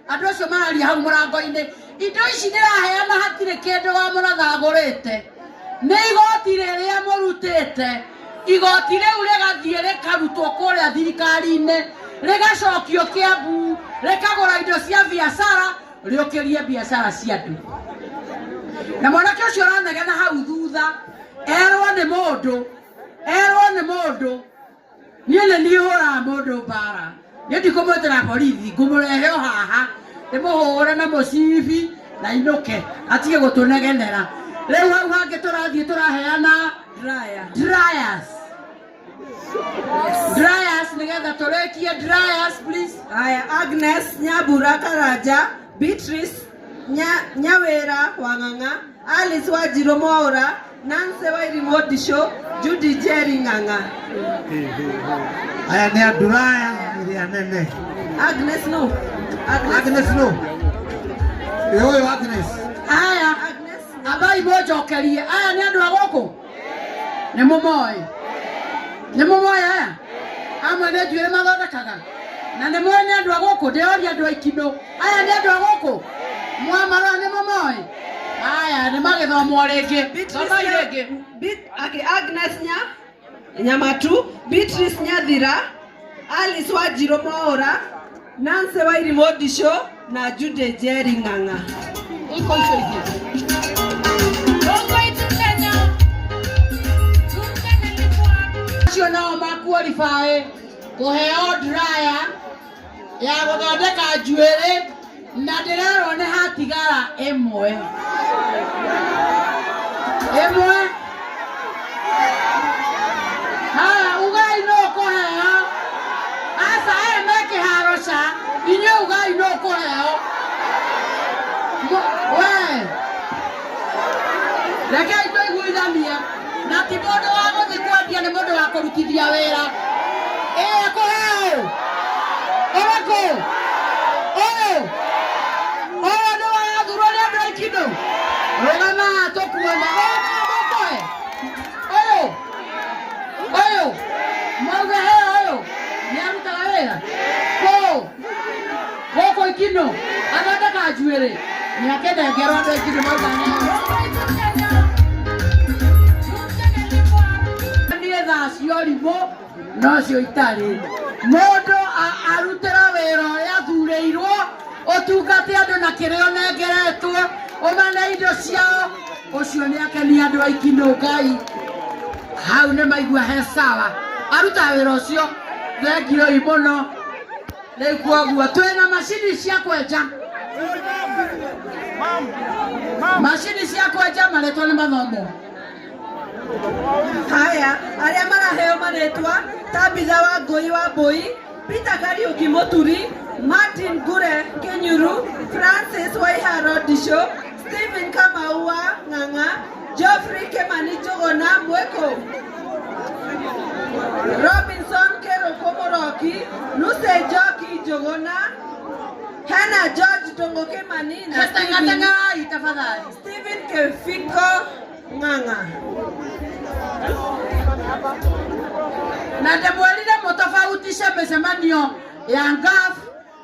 Andũ acio mararia hau mũrango-inĩ. Indo ici ndĩraheana hatirĩ kĩndũ wa mũrathagũrĩte. Nĩ igoti rĩrĩa mũrutĩte. Igoti rĩu rĩgathiĩ rĩkarutwo kũrĩa thirikari-inĩ. Rĩgacokio Kiambu. Rĩkagũra indo cia biacara. Rĩũkĩrie biacara cia andũ. Na mwanake ũcio aranegena hau thutha. Erwo nĩ mũndũ. Niĩ nĩ niĩ hũraga mũndũ mbara. Niĩ ndikũmwĩtĩra borithi. Ngũmũrehe o haha. Ndĩmũhũre na mũcibi na inũke. Atige gũtũnegenera. Rĩu hau hangĩ tũrathiĩ tũraheana dryers. Nĩgetha tũrĩkie dryers please. Aya, Agnes Nyabura Karanja, Beatrice Nyawera Wanganga, Alice Wajiro Mwaura, Nancy Wairimu Odisho, Judy Jerry Nganga. Aya nĩ Duraya iria nene. Agnes no. Yo Agnes. Aya abai mojokerie. Aya nĩ andũ a gũkũ. Nĩ mũmoĩ aya. Amwe nĩ njuĩrĩ mathondekaga. Na nĩ mũĩ nĩ andũ a gũkũ. Ndĩoria andũ a Ikino. Aya nĩ andũ a gũkũ. Mwamarora nĩ mũmoĩ. Aya nĩ magĩthomwo rĩngĩ. Agnes Nyamatu, Beatrice Nyathira, Alice Wajiro Mwaura, Nancy Wairimu Odisho na Judy Jerry Nganga. Iko icio ingĩ. Acio nao makualify kũheo dryer ya gũthondeka njuĩrĩ na ndĩrerwo nĩ hatigara ĩmwe. Haya ugai no kũheo. Asa me kĩharo ca. Inyuĩ ugai no kũheo. Rekei tũiguithanie. Na ti mũndũ wa gũthiĩ kwendia nĩ mũndũ wa kũrutithia wĩra. Kũheo. Ũrĩkũ? Ũyũ nĩ wathurwo nĩ andũ a Ikino. Rũgama tũkuona. Ũyũ mauge heo ũyũ nĩ arutaga wĩra. Gũkũ Ikino athondeka njuĩrĩ. Nĩakenengerwo andũ a Ikino mauga thaa ciorimũ no cio itarĩ. Mũndũ arutĩra wĩra ũrĩa athurĩirwo. Ũtungate andũ na kĩrĩa ũnengeretwo. Ũmane indo ciao. Ũcio nĩ akenia andũ a Ikino Ngai. Hau nĩ maigua he sawa. Aruta wĩra ũcio. Thengioi mũno. Rĩu kwoguo twĩna macini cia kwenja. Macini cia kwenja marĩtwo nĩ mathomo. Haya, arĩa maraheo marĩtwa Tabitha Wangui Wambui, Peter Kariuki Muturi, Martin Gure Kenyuru, Francis Waiharo Disho, Stephen Kamau Nganga, Geoffrey Kemani Jogona Mweko, Robinson Keroko Moroki, Luce Joki Jogona, Hannah George Dongo Kemani na Stephen Kefiko Nganga. Na ndemwelile mutofautishe mĩcemanio ya ngaf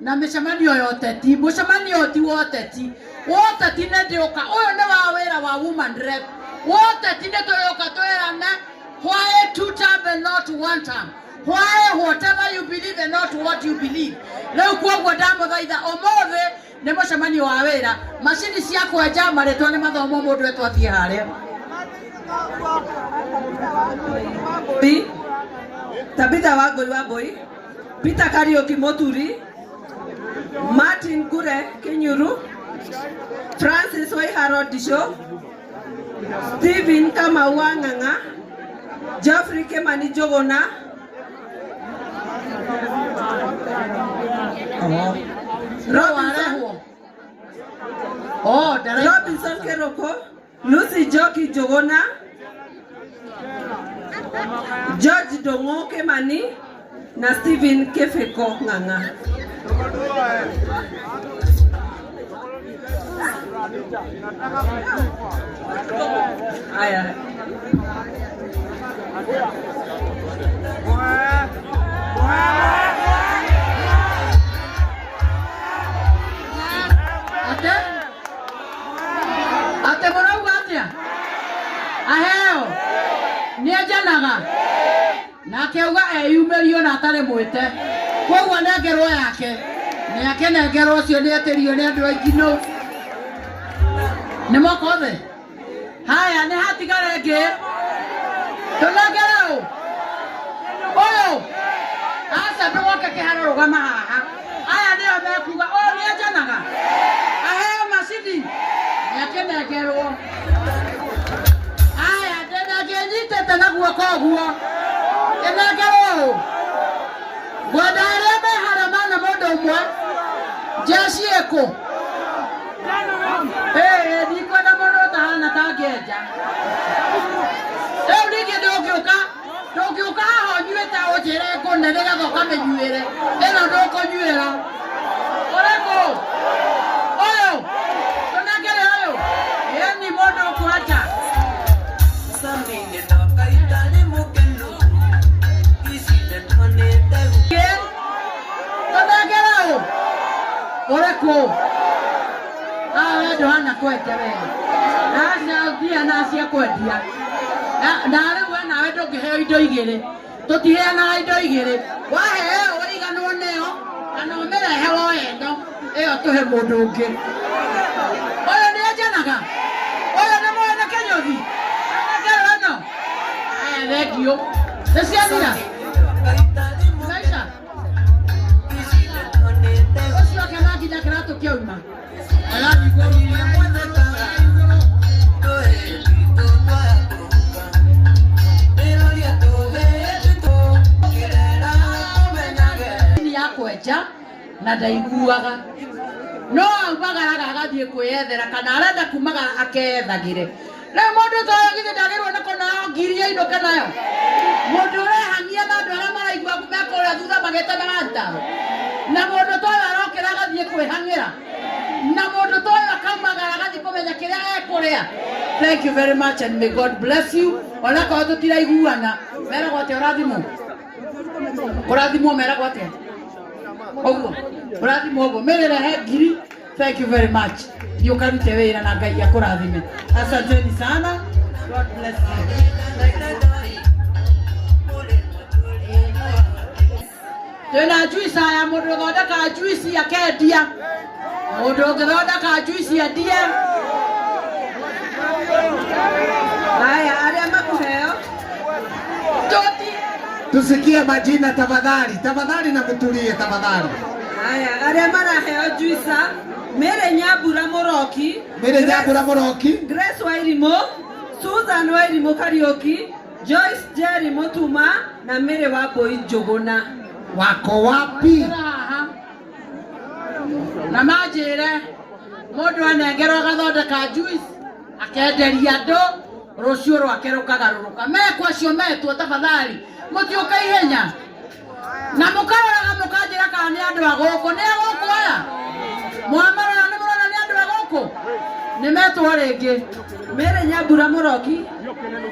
na mĩcemanio ya ũteti. Mũcemanio ti wa ũteti. Wa ũteti nĩ ndĩũka. Ũyũ nĩ wa wĩra wa woman rep. Wa ũteti nĩ tũrĩũka twĩrane why 2 term and not 1 term. Why whatever you believe and not what you believe. Rĩu kwoguo ndamũthaitha ũmũthĩ nĩ mũcemanio wa wĩra. Macini cia kwenja marĩtwa nĩ mathomo mũndũ etwathiĩ harĩa. Tabitha Wangui Wambui, Peter Kariuki Muturi, Martin Gure Kenyuru, Francis Waiharo Disho, Stephen Kamau Nganga, Geoffrey Kemani Jogona, Robinson Keroko, Lucy Joki Jogona, George Dongo Kemani na Stephen Kefeko Nganga. Aya. akauga eyumerio na atare mwite koguo nengerwo yake nä akenengerwo å cio nä etärio nä andå aingä no nä mokothe haya nä hatigare ngä tå nengere å å yå aca ndå woke kä haro rå gama haha aya nä o mekuga å nä enjanaga aheo macini nä akenengerwo aya ndä nyitete na guoko guo enengerwo å gwenda arä a me harä mana må ndå å mwe jeshi eko ndikwenda må ndå tahana tangäenja rä u ningä ndå ngä å ka haha å nyuä te å njä re ngå ne nä getha å kamä nyuä re ä no ndå kå nyuä ra å rä kå å yå tå nengere å yå eni må ndå å kwanja Oreko wendo hana kwendia wega nacia nacia kwendia na rĩu we nawe ndũngĩheo indo igĩrĩ tũtiheanaga indo igĩrĩ waheo ũriganwo nĩyo kana ũmĩrehe woendo ĩyo tũhe mũndũ ũngĩ ũyũ nĩ enjanaga ũyũ nĩ mwene kĩnyũthi ngero ĩno aya thengio nĩ ciathira ũcio kana nginya kĩratũ kĩauma ya kwenja na ndaiguaga no aumagaraga agathiĩ kwĩyethera kana arenda kumagara akeyethagĩre rĩu mũndũ ta ũyũ githĩ ndagĩrĩirwo nĩ kũneo ngiri ya ainũke nayo mũndũ ũrehania na andũ arĩa maraigua mekũrĩa thutha magĩtenaga ntaũ na mũndũ ta ũyũ arokĩra agathiĩ kwĩhang'ĩra na mũndũ ta ũyũ akaumagara agathiĩ kũmenya kĩrĩa ekũrĩa. Thank you very much and may God bless you. Onakorwo tũtiraiguana meragwo atĩa ũrathimwo meragwo atĩa ũguo ũrathimwo ũguo mĩrĩrehe ngiri. Thank you very much. Thiĩ ũkarute wĩra na Ngai akũrathime. Asanteni sana. God bless you. Twĩna juice aya mũndũ ũthondekaga juice akendia mũndũ ũngĩthondeka juice endie. Haya arĩa makũheo tusikie majina tafadhali, tafadhali na mtulie tafadhali. Haya arĩa maraheo juice Mere Nyambura Moroki, Mere Nyambura Moroki, Grace Wairimo, Susan Wairimo Kariuki, Joyce Jerry Motuma na Mere Wambui Njuguna. Wako wapi? Na majire mũndũ anengerwo agathondeka juice akenderia andũ rũciũ rwake rũkagarũrũka. Mekwo acio metwo tafadhali mũtiũke ihenya na mũkaroraga mũkanjĩra kana nĩ andũ a gũkũ. Nĩ a gũkũ aya mwamarora nĩ mũrona nĩ andũ a gũkũ nĩ metwo rĩngĩ. Mere Nyambura Moroki,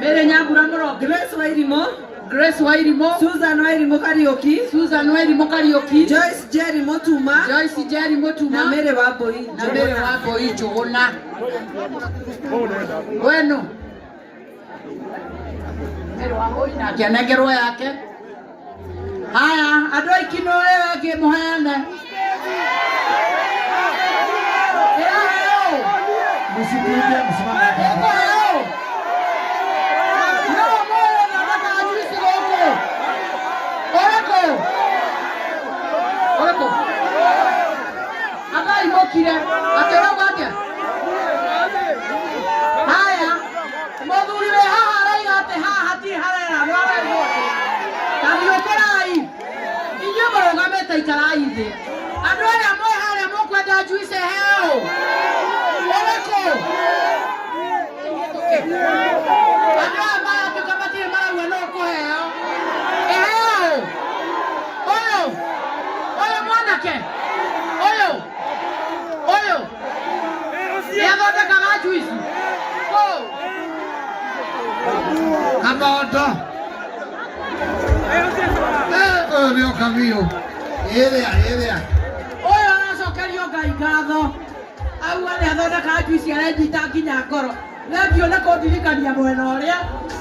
Mere Nyambura Moroki, Grace Wairimo, Grace Wairimo, Susan Wairimo Kariuki, Susan Wairimo Kariuki, Joyce Jerry Motuma, Joyce Jerry Motuma na Mere Wambui na Mere Wambui Njuguna. Wenu Mere Wambui na kĩanengerwo yake. Haya andũ aiki no ĩyo ĩngĩ mũheane Msipige msimame. Kire atero gwatia haya mũthuri we haha araiga atĩ haha hatirĩ harera mwarerwo tathiũkĩrai inyuĩ mũrũgamĩte ikarai thĩ. Andũ arĩa mwĩ harĩa mũkwenda juice heo ũrĩkũ andũ aya maratuĩka matirĩ marauga no kũheo heo ũyũ mwanake ũyũ nĩathondekaga juice Kamondo ũyũ nĩ ũkamio ĩrĩa ũyũ aracokerio Ngai ngatho auga nĩathondekaga juice arenjita nginya ngoro. Thengio nĩ kũndirikania mwena ũrĩa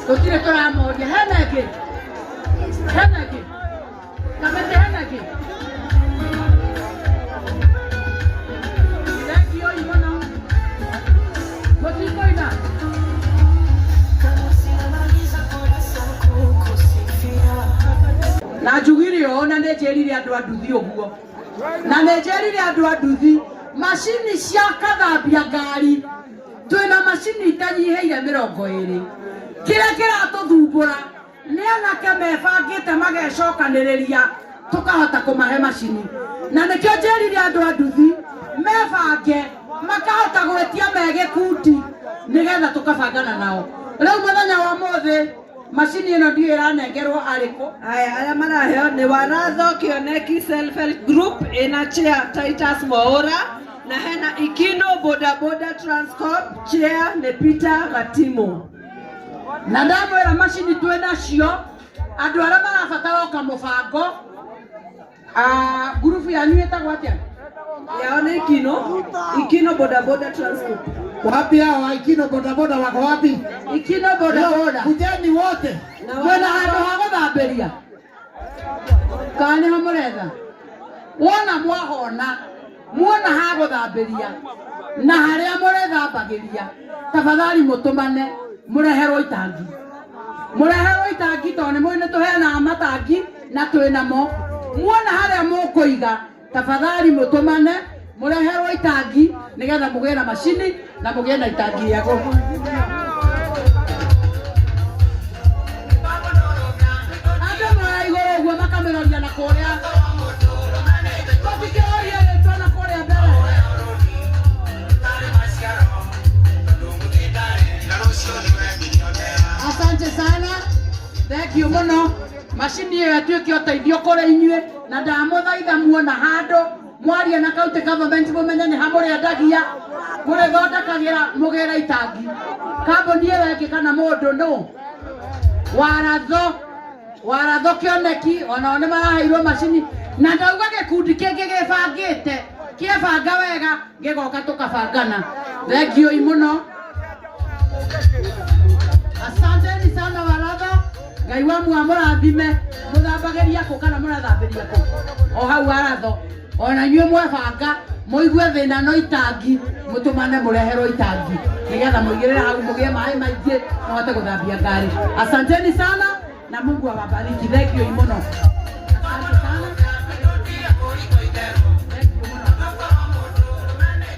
tũtirĩ tũramoria. Hena ĩngĩ Heneke. Kamete heneke. Thank you, Ivana. What is going on? Na njugire ona ne jerire andu anduthi uguo na ne jerire andu anduthi mashini cia kathambia ngari twina mashini itanyiheire 20 kira kiratuthumbura ni anake mebangite magecokaniriria tukahota kumahe mashini na nikio jerire andu anduthi mebange makahota gwetia megikundi nigetha tukabangana nao riu muthenya wa muthi mashini ino ndio iranengerwo ariko aya aya maraheo ni Waratho Kioneki Self Help Group ina chair Titus Mwaura na hena Ikino Boda Boda Transcorp chair ni Peter Gatimo na ndamwira mashini twena cio andu aria marabatara kamubango group yanyu etagwo atia yao ni Ikino Boda Boda Transcorp. Wapi hao Ikino boda boda wako wapi? Ikino boda boda. Kujeni wote. Mwena handu ha guthambiria. Kani hamuretha. Wona mwahona. Muona ha guthambiria. Na haria murethambagiria. Tafadhali mutumane mureherwo itangi. Mureherwo itangi tone mwene tuheana matangi na twinamo. Muona haria mukuiga. Tafadhali mutumane mureherwo itangi nigetha mugire na mashini na mugire na itangi yako ando mara igoro guo makameroria na kuria tupikeoria yetu na kuria mbele. Asante sana, thank you muno. Mashini iyo yatuike uteithio kuri inyue na ndamuthaitha muona handu mwaria na county government mumenye ni hamuri ndagia muri thondekagira mugera itangi kamboni iyo yake kana mundu no Waratho Kioneki ona one maraheirwo mashini na ndauga gikundi kingi gibangite kiebanga wega gigoka tukabangana. Thank you muno, asanteni sana Waratho. Ngai wa murathime muthambagiria ku kana murathambiria ku o hau Waratho ona nyue mwebanga muigue thina no itangi mutumane mureherwo itangi nigetha muigirire hau mugie mai maingi muhote guthambia ngari. Asanteni sana na Mungu awabariki. Thank you muno. Asante sana.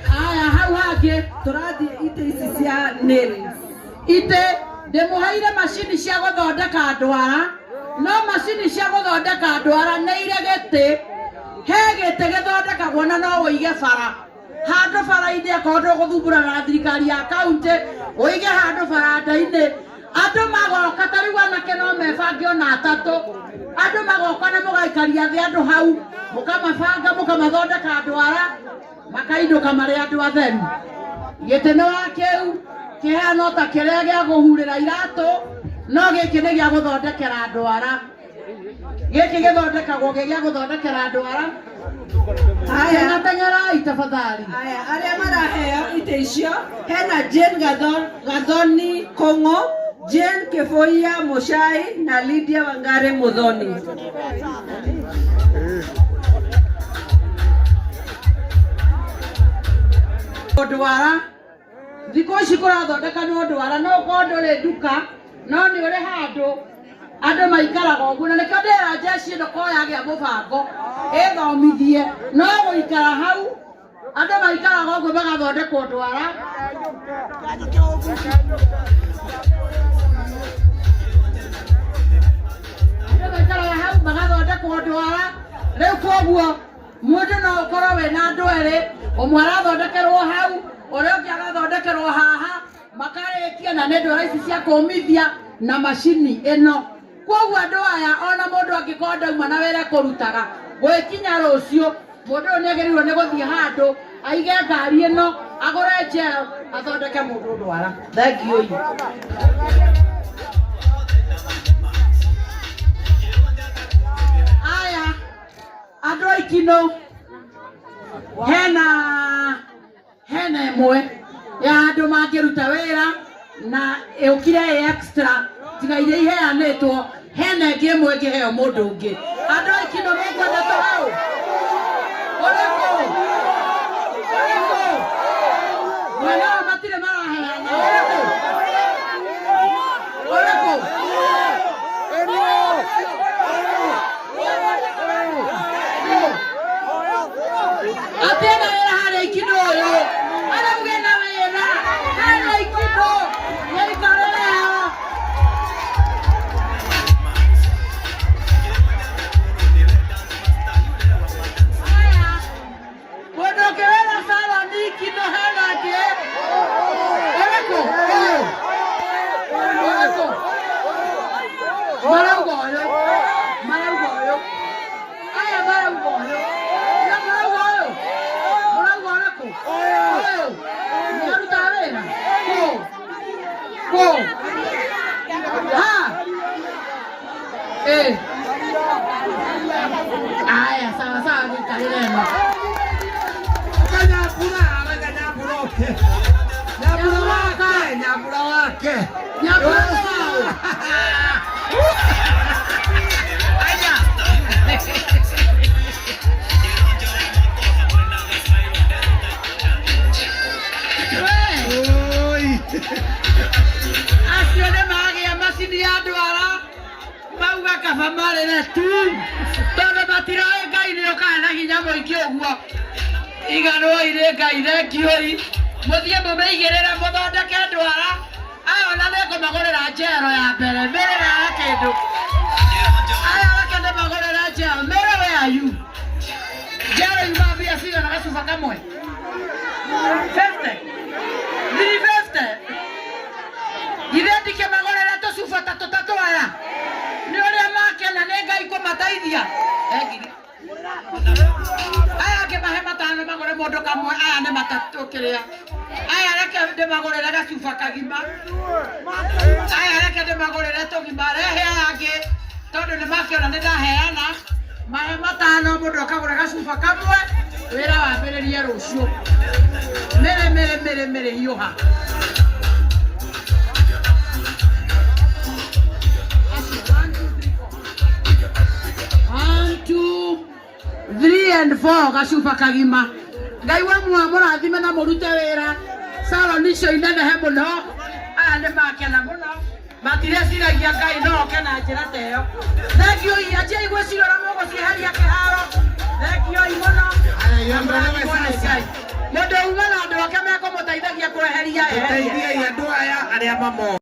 Aya hau hage turathi ite ici cia nails ite ndimuheire mashini cia guthondeka ndwara no mashini cia guthondeka ndwara nĩ iregete he gĩtĩ gĩthondekagwo na no ũige bara handũ bara-inĩ akorwo ndũgũthumbũra na thirikari ya kaunti ũige handũ baranda-inĩ andũ magoka ta rĩu anake no mebange ona atatũ andũ magoka na mũgaikaria thĩ andũ hau mũkamabanga mũkamathondeka ndwara makainũka marĩ andũ atheru. Gĩtĩ nĩ wa kĩu kĩhana ta kĩrĩa gĩa kũhurĩra iratũ no gĩkĩ nĩ gĩa gũthondekera ndwara. Gĩkĩ gĩthondekagwo gĩa gũthondekera ndwara. Aya tengerai tafadhali. Aya aria maraheo ite icio hena Jane Gathoni Kongo, Jane Kefoia Moshai na Lydia Wangare Muthoni. Ndwara thikũ ici kũrathondeka nĩ ndwara no ũkorwo ndũrĩ nduka no nĩ ũrĩ handũ andũ maikaraga ũguo na nĩkĩo ndĩra njeci ĩno korwo yagĩa mũbango ĩthomithie no gũikara hau andũ maikaraga ũguo magathondekwo ndwara. Andũ maikaraga hau magathondekwo ndwara. Rĩu koguo mũndũ no ũkorwo wĩna andũ erĩ ũmwe arathondekerwo hau ũrĩa ũngĩ agathondekerwo haha makarĩkia na nĩ ndwara ici cia kũmithia na mashini ĩno. Koguo andũ aya ona mũndũ angĩkorwo ndauma na wĩra kũrutaga gwĩkinya rũciũ mũndũ ũyũ nĩagĩrĩirwo nĩ gũthiĩ handũ aige ngari ĩno agũre njero athondeke mũndũ ndwara. Thank you. Aya andũ a Ikino hena ĩmwe ya andũ mangĩruta wĩra na ũkire extra tiga iria iheanĩtwo hena ĩngĩ ĩmwe ĩngĩheo mũndũ ũngĩ. Andũ a Ikino mũkwenda tũhau? Ũrĩkũ? Mwena wa matirĩ maraheana. Ũrĩkũ? Atĩ ena wĩra harĩa Ikino ũyũ. Arauge na wĩra harĩa Ikino. Nĩaikarĩre haha. Mũndũ ũkĩwĩra Salon Ikino hena angĩ. Ũrĩkũ? Ũrĩkũ? Marauga ũyũ. Marauga ũyũ. Aya marauga ũyũ. Na marauga ũyũ. Marauga ũrĩkũ? Ũyũ. Nĩarutaga wĩra? Kũ? Ha? Aya, sawa sawa gĩikarĩre ĩno. Nyambura, arega Nyambura oke. Nyambura wake, Nyambura wake. Nyambura wao. Aya. Oi. Acio nĩ magĩa macini ya ndwara mauga kaba marĩre tu tondũ matiroĩ Ngai nĩokaga na hinya mũingĩ ũguo. Iganwo irĩ Ngai thekiũi mũthiĩ mũmĩigĩrĩre mũthondeke ndwara. Aya ona nĩngũmagũrĩra njero ya mbere mĩrĩre ya kĩndũ. Aya reke ndĩmagũrĩre njero. Mary, where are you? Njero yuma mbia cigana gacuba kamwe? 50? 350? Ithe ndikĩmagũrĩre tũcuba ta tũtatũ aya. Nĩ ũrĩa makena nĩ Ngai kũmateithia. Aya angĩmahe matano magũre mũndũ kamwe. Aya nĩ matatũ kĩrĩa. Aya reke ndĩmagũrĩre gacuba kagima. Aya reke ndĩmagũrĩre tũgima. Rehe aya angĩ tondũ nĩmakĩona nĩndaheana. Mahe matano mũndũ akagũra gacuba kamwe. Wĩra wambĩrĩrie rũciũ. Mĩrĩ hiũha. 1, 2, 3 and 4 gacuba kagima. Ngai wa mũrathime na mũrute wĩra. Salon icio inenehe mũno. Aya nĩmakena mũno. Matireciragia Ngai no oke na njĩra ta ĩyo. Thekiũi anjiai gwĩcirora mũgũcieheria kĩharo. Thekiũi mũno. Mũndũ uma na andũ ake mekũmũteithagia kweheria eherie. Teithiai andũ aya arĩa mamo.